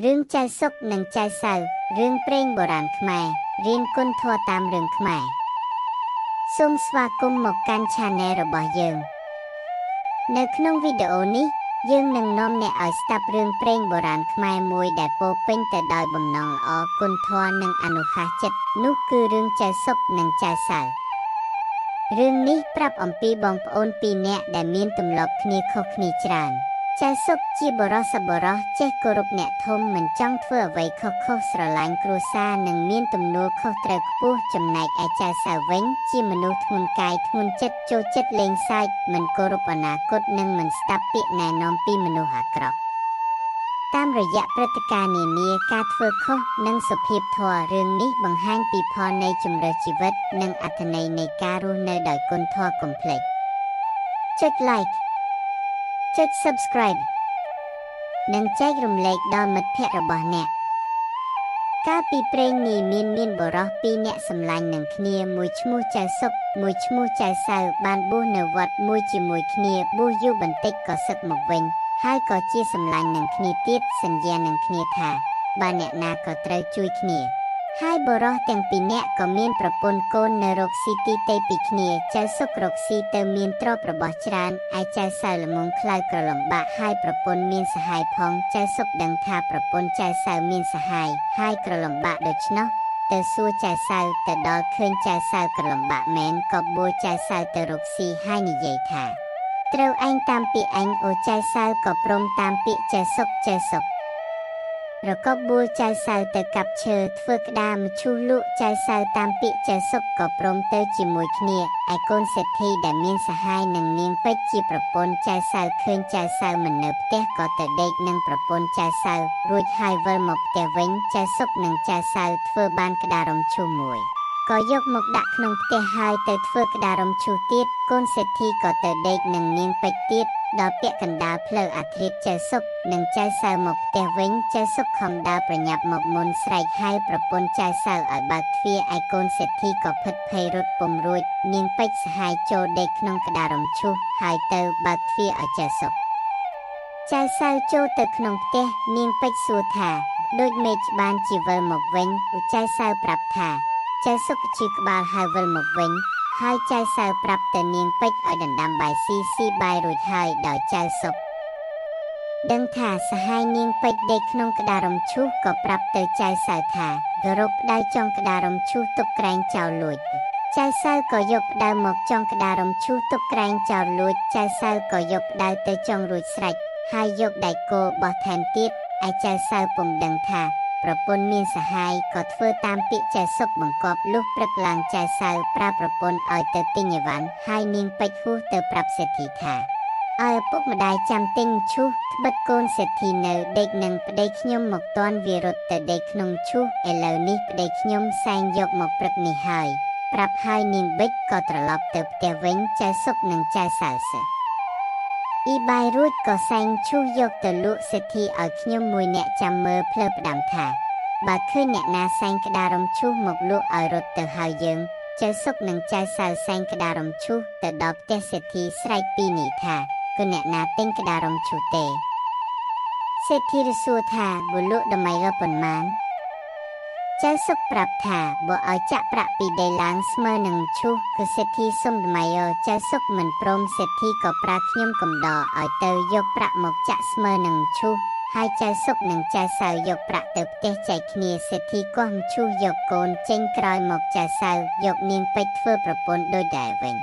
រឿងចៅសុកនិងចៅសៅរឿងព្រេងបុរាណខ្មែររៀនគុណធម៌តាមរឿងខ្មែរសូមស្វាគមន៍មកកាន់ Channel របស់យើងនៅក្នុងវីដេអូនេះយើងនឹងនាំអ្នកឲ្យស្ដាប់រឿងព្រេងបុរាណខ្មែរមួយដែលពោរពេញទៅដោយបំណងល្អគុណធម៌និងអនុសាសន៍ចិត្តនោះគឺរឿងចៅសុកនិងចៅសៅរឿងនេះប្រាប់អំពីបងប្អូនពីរនាក់ដែលមានទម្លាប់គ្នាខុសគ្នាច្រើនចៅសុកជាបរិសបរោះចេះគោរពអ្នកធំមិនចង់ធ្វើអ្វីខុសៗស្រឡាញ់គ្រួសារនិងមានទំនួលខុសត្រូវខ្ពស់ចំណែកឯចៅសៅវិញជាមនុស្សធ្ងន់កាយធ្ងន់ចិត្តចូលចិត្តលេងសើចមិនគោរពអនាគតនិងមិនស្ដាប់ពាក្យណែនាំពីមនុស្សអាក្រក់តាមរយៈព្រឹត្តិការណ៍នានាការធ្វើខុសនិងសុភាពធម៌រឿងនេះបង្ហាញពីផលនៃជម្រើសជីវិតនិងអត្ថន័យនៃការរស់នៅដោយគុណធម៌កុំភ្លេចចុច like ចុច subscribe និងចែករំលែកដល់មិត្តភ័ក្តិរបស់អ្នកកាលពីព្រេងនេះមានបុរសពីរនាក់សម្លាញ់នឹងគ្នាមួយឈ្មោះចៅសុកមួយឈ្មោះចៅសៅបានបួសនៅវត្តមួយជាមួយគ្នាបួសយូរបន្តិចក៏សឹកមកវិញហើយក៏ជាសម្លាញ់នឹងគ្នាទៀតសន្យានឹងគ្នាថាបើអ្នកណាក៏ត្រូវជួយគ្នាហើយបុរសទាំងពីរនាក់ក៏មានប្រពន្ធកូននៅរកស៊ីទីតេពីគ្នាចៅសុករកស៊ីទៅមានទ្រព្យរបស់ច្រើនឯចៅសៅល្ងងខ្លៅក្រលំបាកហើយប្រពន្ធមានសហាយផងចៅសុកដឹងថាប្រពន្ធចៅសៅមានសហាយហើយក្រលំបាកដូច្នោះទៅសួរចៅសៅទៅដល់ឃើញចៅសៅក្រលំបាកមែនក៏បួលចៅសៅទៅរកស៊ីហើយនិយាយថាត្រូវឯងតាមពាក្យឯងអូចៅសៅក៏ព្រមតាមពាក្យចៅសុករកបួលចៅសៅទៅកាប់ឈើធ្វើក្តាមឈូសលក់ចៅសៅតាមពាក្យចៅសុកក៏ព្រមទៅជាមួយគ្នាឯកូនសេដ្ឋីដែលមានសហាយនឹងនាងពេជ្រជាប្រពន្ធចៅសៅឃើញចៅសៅមិននៅផ្ទះក៏ទៅដេកនឹងប្រពន្ធចៅសៅរួចហើយវិលមកផ្ទះវិញចៅសុកនិងចៅសៅធ្វើបានក្តាររំឈូសមួយក៏យកមកដាក់ក្នុងផ្ទះហើយទៅធ្វើក្តាររំឈូសទៀតកូនសេដ្ឋីក៏ទៅដេកនឹងនាងពេជ្រទៀតដល់ពាក់កណ្ដាលផ្លូវអាធ្រាត្រចៅសុកនិងចៅសៅមកផ្ទះវិញចៅសុកខំដើរប្រញាប់មកមុនស្រែកហៅប្រពន្ធចៅសៅឲ្យបើកទ្វារឯកូនសេដ្ឋីក៏ភិតភ័យរត់ពុំរួចនាងពេជ្រសហាយចូលដេកក្នុងក្តាររំឈូសហើយទៅបើកទ្វារឲ្យចៅសុកចៅសៅចូលទៅក្នុងផ្ទះនាងពេជ្រសួរថាដូចមេឃបានជាវិលមកវិញចៅសៅប្រាប់ថាចៅសុកឈឺក្បាលហើយវិលមកវិញហើយចៅសៅប្រាប់ទៅនាងពេជ្រឲ្យដណ្ដាំបាយស៊ីបាយរួចហើយដោយចៅសុកដឹងថាសហាយនាងពេជ្រដេកក្នុងក្តាររំឈូសក៏ប្រាប់ទៅចៅសៅថាគោរពដៅចុងក្តាររំឈូសទុកក្រែងចោលលួចចៅសៅក៏យកផ្ដៅមកចុងក្តាររំឈូសទុកក្រែងចោលលួចចៅសៅក៏យកផ្ដៅទៅចុងរួចស្រេចហើយយកដៃគោបោះថែមទៀតឯចៅសៅពុំដឹងថាប្រពន្ធមានសហាយក៏ធ្វើតាមពាក្យចៅសុកបង្គាប់លុះព្រឹកឡើងចៅសៅប្រាប់ប្រពន្ធឲ្យទៅទិញអីវ៉ាន់ហើយនាងពេជ្រហួសទៅប្រាប់សេដ្ឋីថាឲ្យឪពុកម្ដាយចាំទិញឈូសត្បិតកូនសេដ្ឋីនៅដេកនឹងប្តីខ្ញុំមកតាន់វារត់ទៅដេកក្នុងឈូសឥឡូវនេះប្តីខ្ញុំសែងយកមកព្រឹកនេះហើយប្រាប់ហើយនាងបិចក៏ត្រឡប់ទៅផ្ទះវិញចៅសុកនិងចៅសៅអ៊ីបាយរួចក៏សែងឈូសយកទៅលក់សេដ្ឋីឲ្យខ្ញុំមួយអ្នកចាំមើលផ្លើផ្ដាំថាបើឃើញអ្នកណាសែងក្តាររំឈូសមកលក់ឲ្យរត់ទៅហើយយើងចៅសុកនិងចៅសៅសែងក្តាររំឈូសទៅដល់ផ្ទះសេដ្ឋីស្រែកពីនេះថាគឺអ្នកណាទិញក្តាររំឈូសទេសេដ្ឋីសួរថាបើលក់តម្លៃរប៉ុន្មានចៅសុកប្រាប់ថាបើឲ្យចាក់ប្រាក់ពីដីឡើងស្មើនឹងឈូសគឺសេដ្ឋីសុំតម្លៃចៅសុកមិនព្រមសេដ្ឋីក៏ប្រើខ្ញុំកំដរឲ្យទៅយកប្រាក់មកចាក់ស្មើនឹងឈូសហើយចៅសុកនិងចៅសៅយកប្រាក់ទៅផ្ទះចែកគ្នាសេដ្ឋីគាស់ឈូសយកកូនចេញក្រោយមកចៅសៅយកនាងពេជ្រធ្វើប្រពន្ធដូចដែរវិញ